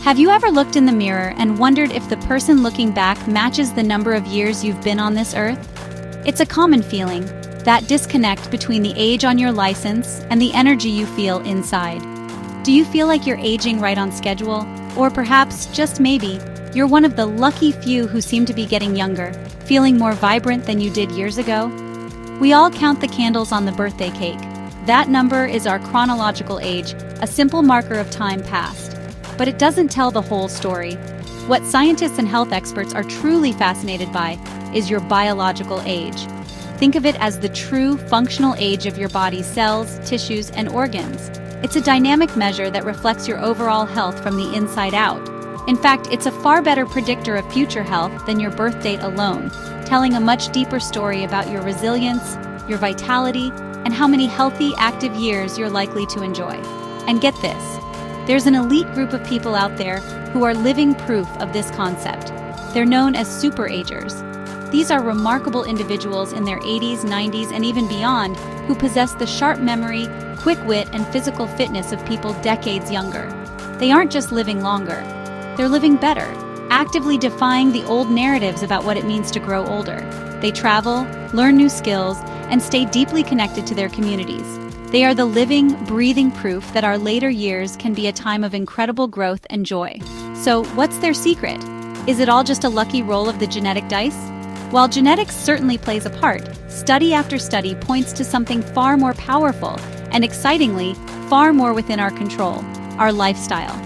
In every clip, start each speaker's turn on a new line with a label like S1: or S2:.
S1: Have you ever looked in the mirror and wondered if the person looking back matches the number of years you've been on this earth? It's a common feeling, that disconnect between the age on your license and the energy you feel inside. Do you feel like you're aging right on schedule? Or perhaps, just maybe, you're one of the lucky few who seem to be getting younger, feeling more vibrant than you did years ago? We all count the candles on the birthday cake. That number is our chronological age, a simple marker of time past. But it doesn't tell the whole story. What scientists and health experts are truly fascinated by is your biological age. Think of it as the true functional age of your body's cells, tissues, and organs. It's a dynamic measure that reflects your overall health from the inside out. In fact, it's a far better predictor of future health than your birth date alone, telling a much deeper story about your resilience, your vitality, and how many healthy, active years you're likely to enjoy. And get this, there's an elite group of people out there who are living proof of this concept. They're known as superagers. These are remarkable individuals in their 80s, 90s, and even beyond who possess the sharp memory, quick wit, and physical fitness of people decades younger. They aren't just living longer, they're living better, actively defying the old narratives about what it means to grow older. They travel, learn new skills, and stay deeply connected to their communities. They are the living, breathing proof that our later years can be a time of incredible growth and joy. So, what's their secret? Is it all just a lucky roll of the genetic dice? While genetics certainly plays a part, study after study points to something far more powerful and, excitingly, far more within our control: our lifestyle.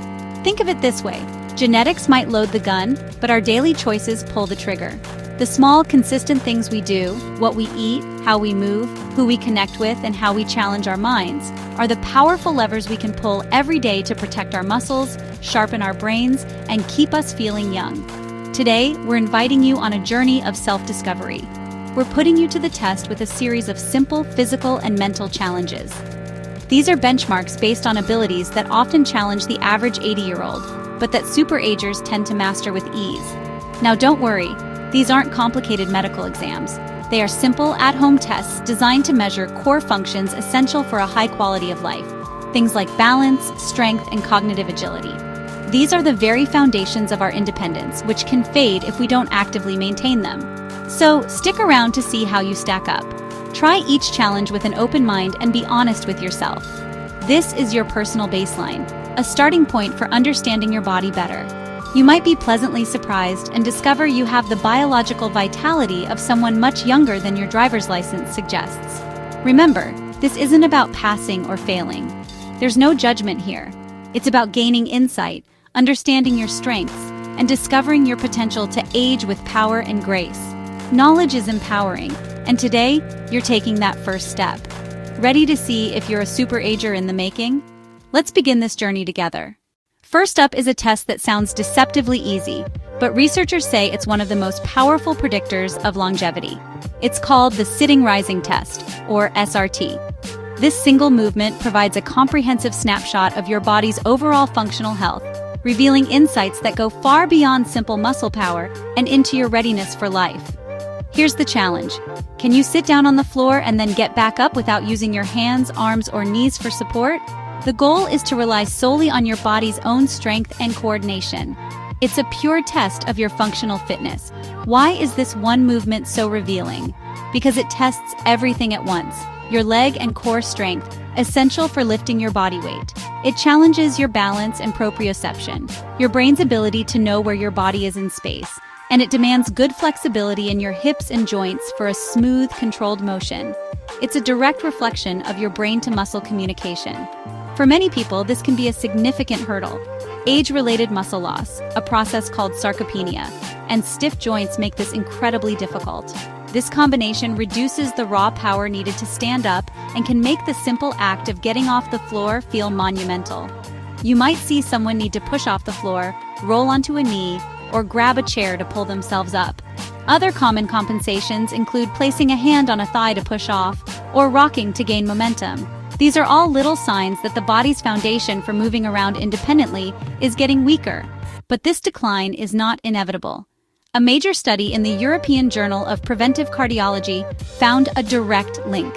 S1: Think of it this way: genetics might load the gun, but our daily choices pull the trigger. The small, consistent things we do, what we eat, how we move, who we connect with, and how we challenge our minds, are the powerful levers we can pull every day to protect our muscles, sharpen our brains, and keep us feeling young. Today, we're inviting you on a journey of self-discovery. We're putting you to the test with a series of simple physical and mental challenges. These are benchmarks based on abilities that often challenge the average 80-year-old, but that superagers tend to master with ease. Now don't worry, these aren't complicated medical exams. They are simple, at-home tests designed to measure core functions essential for a high quality of life. Things like balance, strength, and cognitive agility. These are the very foundations of our independence, which can fade if we don't actively maintain them. So, stick around to see how you stack up. Try each challenge with an open mind and be honest with yourself. This is your personal baseline, a starting point for understanding your body better. You might be pleasantly surprised and discover you have the biological vitality of someone much younger than your driver's license suggests. Remember, this isn't about passing or failing. There's no judgment here. It's about gaining insight, understanding your strengths, and discovering your potential to age with power and grace. Knowledge is empowering, and today, you're taking that first step. Ready to see if you're a superager in the making? Let's begin this journey together. First up is a test that sounds deceptively easy, but researchers say it's one of the most powerful predictors of longevity. It's called the Sitting Rising Test, or SRT. This single movement provides a comprehensive snapshot of your body's overall functional health, revealing insights that go far beyond simple muscle power and into your readiness for life. Here's the challenge. Can you sit down on the floor and then get back up without using your hands, arms, or knees for support? The goal is to rely solely on your body's own strength and coordination. It's a pure test of your functional fitness. Why is this one movement so revealing? Because it tests everything at once: your leg and core strength, essential for lifting your body weight. It challenges your balance and proprioception, your brain's ability to know where your body is in space, and it demands good flexibility in your hips and joints for a smooth, controlled motion. It's a direct reflection of your brain-to-muscle communication. For many people, this can be a significant hurdle. Age-related muscle loss, a process called sarcopenia, and stiff joints make this incredibly difficult. This combination reduces the raw power needed to stand up and can make the simple act of getting off the floor feel monumental. You might see someone need to push off the floor, roll onto a knee, or grab a chair to pull themselves up. Other common compensations include placing a hand on a thigh to push off, or rocking to gain momentum. These are all little signs that the body's foundation for moving around independently is getting weaker. But this decline is not inevitable. A major study in the European Journal of Preventive Cardiology found a direct link.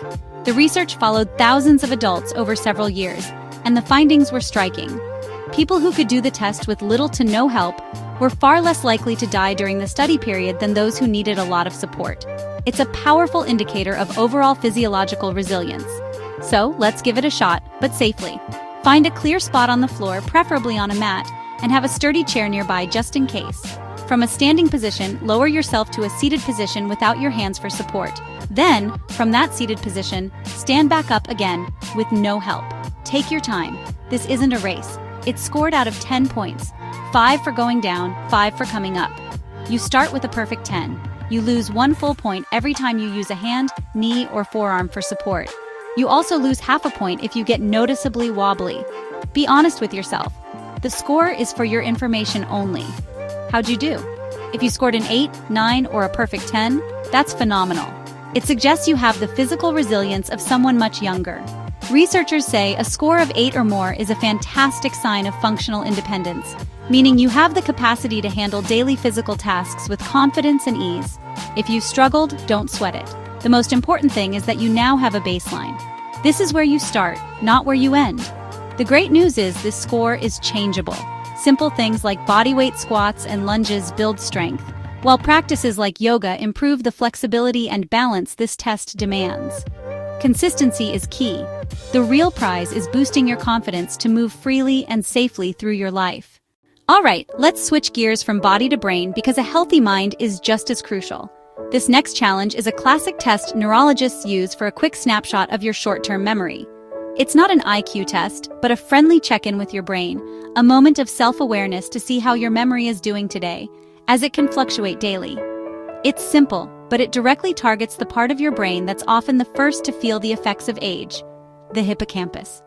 S1: The research followed thousands of adults over several years, and the findings were striking. People who could do the test with little to no help were far less likely to die during the study period than those who needed a lot of support. It's a powerful indicator of overall physiological resilience. So, let's give it a shot, but safely. Find a clear spot on the floor, preferably on a mat, and have a sturdy chair nearby just in case. From a standing position, lower yourself to a seated position without your hands for support. Then, from that seated position, stand back up again with no help. Take your time. This isn't a race. It's scored out of 10 points. 5 for going down, 5 for coming up. You start with a perfect 10. You lose 1 full point every time you use a hand, knee, or forearm for support. You also lose half a point if you get noticeably wobbly. Be honest with yourself. The score is for your information only. How'd you do? If you scored an 8, 9, or a perfect 10, that's phenomenal. It suggests you have the physical resilience of someone much younger. Researchers say a score of 8 or more is a fantastic sign of functional independence, meaning you have the capacity to handle daily physical tasks with confidence and ease. If you struggled, don't sweat it. The most important thing is that you now have a baseline. This is where you start, not where you end. The great news is this score is changeable. Simple things like bodyweight squats and lunges build strength, while practices like yoga improve the flexibility and balance this test demands. Consistency is key. The real prize is boosting your confidence to move freely and safely through your life. All right, let's switch gears from body to brain because a healthy mind is just as crucial. This next challenge is a classic test neurologists use for a quick snapshot of your short-term memory. It's not an IQ test, but a friendly check-in with your brain, a moment of self-awareness to see how your memory is doing today, as it can fluctuate daily. It's simple, but it directly targets the part of your brain that's often the first to feel the effects of age, the hippocampus.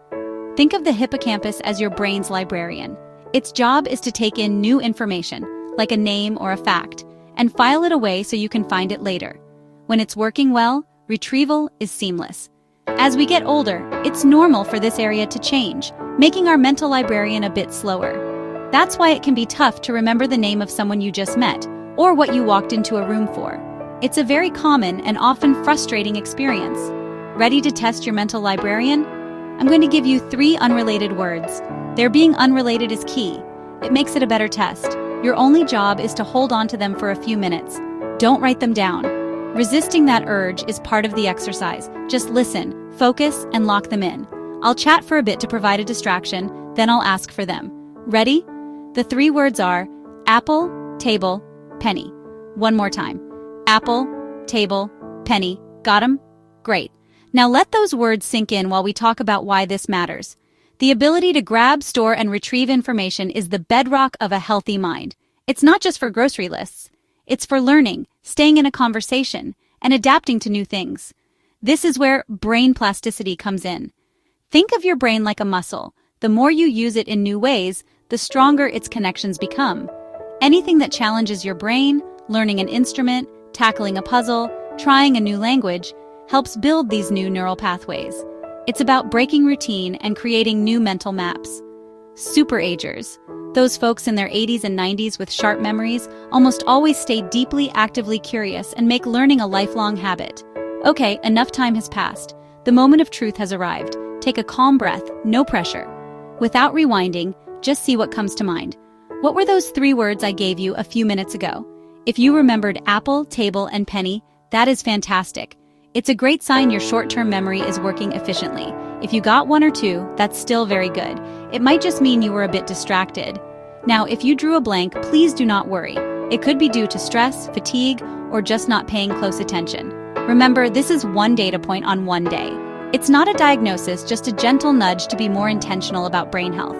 S1: Think of the hippocampus as your brain's librarian. Its job is to take in new information, like a name or a fact, and file it away so you can find it later. When it's working well, retrieval is seamless. As we get older, it's normal for this area to change, making our mental librarian a bit slower. That's why it can be tough to remember the name of someone you just met, or what you walked into a room for. It's a very common and often frustrating experience. Ready to test your mental librarian? I'm going to give you 3 unrelated words. Their being unrelated is key. It makes it a better test. Your only job is to hold on to them for a few minutes. Don't write them down. Resisting that urge is part of the exercise. Just listen, focus, and lock them in. I'll chat for a bit to provide a distraction, then I'll ask for them. Ready? The 3 words are apple, table, penny. One more time. Apple, table, penny. Got 'em? Great. Now let those words sink in while we talk about why this matters. The ability to grab, store, and retrieve information is the bedrock of a healthy mind. It's not just for grocery lists. It's for learning, staying in a conversation, and adapting to new things. This is where brain plasticity comes in. Think of your brain like a muscle. The more you use it in new ways, the stronger its connections become. Anything that challenges your brain, learning an instrument, tackling a puzzle, trying a new language, helps build these new neural pathways. It's about breaking routine and creating new mental maps. Superagers, those folks in their 80s and 90s with sharp memories, almost always stay deeply, actively curious and make learning a lifelong habit. Okay, enough time has passed. The moment of truth has arrived. Take a calm breath, no pressure. Without rewinding, just see what comes to mind. What were those 3 words I gave you a few minutes ago? If you remembered apple, table, and penny, that is fantastic. It's a great sign your short-term memory is working efficiently. If you got 1 or 2, that's still very good. It might just mean you were a bit distracted. Now, if you drew a blank, please do not worry. It could be due to stress, fatigue, or just not paying close attention. Remember, this is 1 data point on 1 day. It's not a diagnosis, just a gentle nudge to be more intentional about brain health.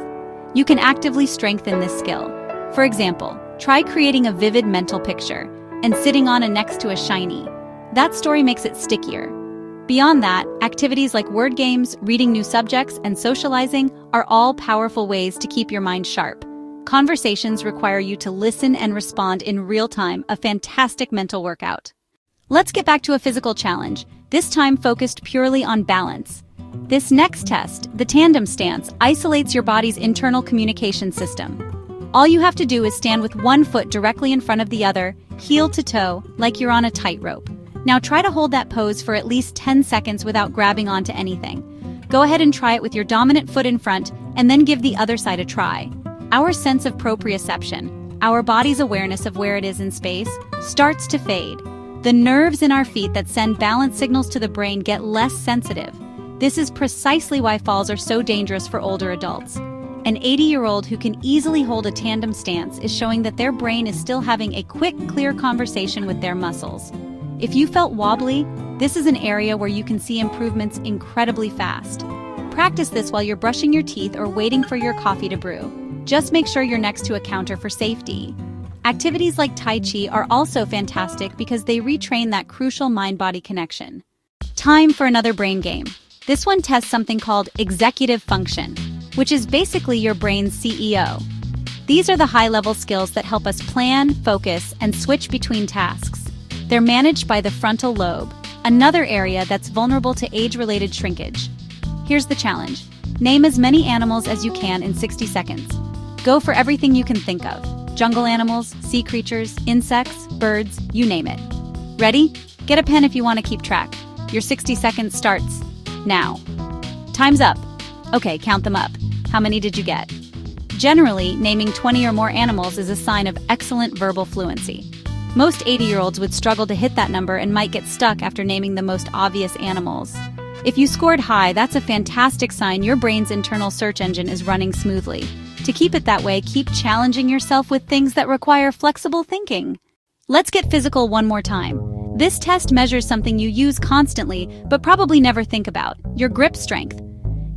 S1: You can actively strengthen this skill. For example, try creating a vivid mental picture and sitting on it next to a shiny. That story makes it stickier. Beyond that, activities like word games, reading new subjects, and socializing are all powerful ways to keep your mind sharp. Conversations require you to listen and respond in real time, a fantastic mental workout. Let's get back to a physical challenge, this time focused purely on balance. This next test, the tandem stance, isolates your body's internal communication system. All you have to do is stand with one foot directly in front of the other, heel to toe, like you're on a tightrope. Now try to hold that pose for at least 10 seconds without grabbing onto anything. Go ahead and try it with your dominant foot in front and then give the other side a try. Our sense of proprioception, our body's awareness of where it is in space, starts to fade. The nerves in our feet that send balance signals to the brain get less sensitive. This is precisely why falls are so dangerous for older adults. An 80-year-old who can easily hold a tandem stance is showing that their brain is still having a quick, clear conversation with their muscles. If you felt wobbly, this is an area where you can see improvements incredibly fast. Practice this while you're brushing your teeth or waiting for your coffee to brew. Just make sure you're next to a counter for safety. Activities like Tai Chi are also fantastic because they retrain that crucial mind-body connection. Time for another brain game. This one tests something called executive function, which is basically your brain's CEO. These are the high-level skills that help us plan, focus, and switch between tasks. They're managed by the frontal lobe, another area that's vulnerable to age-related shrinkage. Here's the challenge. Name as many animals as you can in 60 seconds. Go for everything you can think of. Jungle animals, sea creatures, insects, birds, you name it. Ready? Get a pen if you want to keep track. Your 60 seconds starts now. Time's up. Okay, count them up. How many did you get? Generally, naming 20 or more animals is a sign of excellent verbal fluency. Most 80-year-olds would struggle to hit that number and might get stuck after naming the most obvious animals. If you scored high, that's a fantastic sign your brain's internal search engine is running smoothly. To keep it that way, keep challenging yourself with things that require flexible thinking. Let's get physical one more time. This test measures something you use constantly, but probably never think about: your grip strength.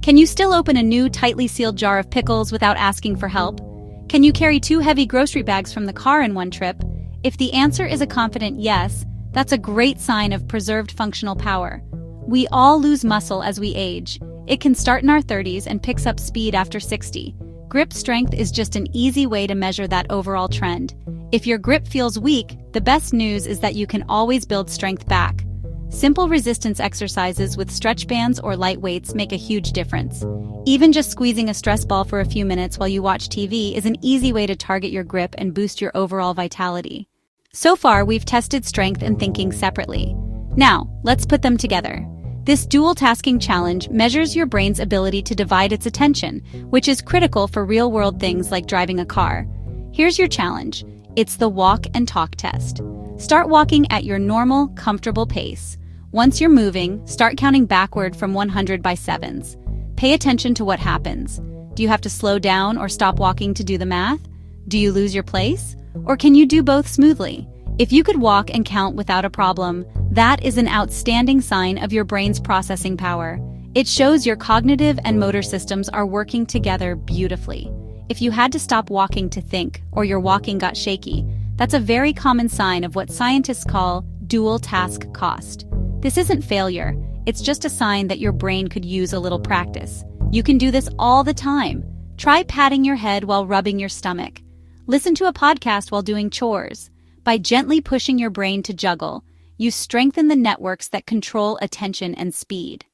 S1: Can you still open a new, tightly sealed jar of pickles without asking for help? Can you carry 2 heavy grocery bags from the car in one trip? If the answer is a confident yes, that's a great sign of preserved functional power. We all lose muscle as we age. It can start in our 30s and picks up speed after 60. Grip strength is just an easy way to measure that overall trend. If your grip feels weak, the best news is that you can always build strength back. Simple resistance exercises with stretch bands or light weights make a huge difference. Even just squeezing a stress ball for a few minutes while you watch TV is an easy way to target your grip and boost your overall vitality. So far, we've tested strength and thinking separately. Now, let's put them together. This dual tasking challenge measures your brain's ability to divide its attention, which is critical for real-world things like driving a car. Here's your challenge. It's the walk and talk test. Start walking at your normal, comfortable pace. Once you're moving, start counting backward from 100 by sevens. Pay attention to what happens. Do you have to slow down or stop walking to do the math? Do you lose your place? Or can you do both smoothly? If you could walk and count without a problem, that is an outstanding sign of your brain's processing power. It shows your cognitive and motor systems are working together beautifully. If you had to stop walking to think, or your walking got shaky, that's a very common sign of what scientists call dual task cost. This isn't failure, it's just a sign that your brain could use a little practice. You can do this all the time. Try patting your head while rubbing your stomach. Listen to a podcast while doing chores. By gently pushing your brain to juggle, you strengthen the networks that control attention and speed.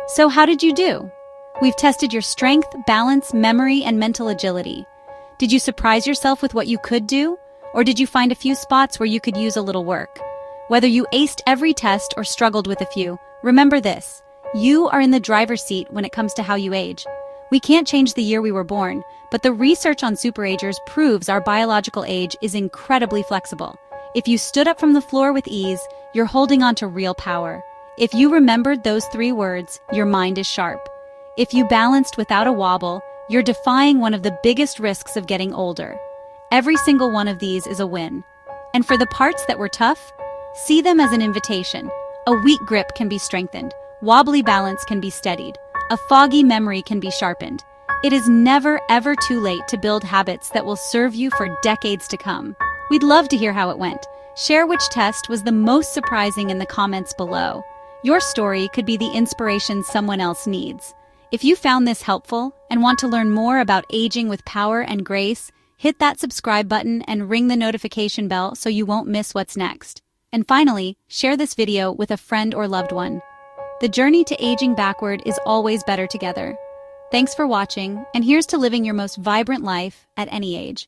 S1: So how did you do? We've tested your strength, balance, memory, and mental agility. Did you surprise yourself with what you could do? Or did you find a few spots where you could use a little work? Whether you aced every test or struggled with a few, remember this: you are in the driver's seat when it comes to how you age. We can't change the year we were born, but the research on superagers proves our biological age is incredibly flexible. If you stood up from the floor with ease, you're holding on to real power. If you remembered those 3 words, your mind is sharp. If you balanced without a wobble, you're defying one of the biggest risks of getting older. Every single one of these is a win. And for the parts that were tough, see them as an invitation. A weak grip can be strengthened, wobbly balance can be steadied, a foggy memory can be sharpened. It is never, ever too late to build habits that will serve you for decades to come. We'd love to hear how it went. Share which test was the most surprising in the comments below. Your story could be the inspiration someone else needs. If you found this helpful and want to learn more about aging with power and grace, hit that subscribe button and ring the notification bell so you won't miss what's next. And finally, share this video with a friend or loved one. The journey to aging backward is always better together. Thanks for watching, and here's to living your most vibrant life at any age.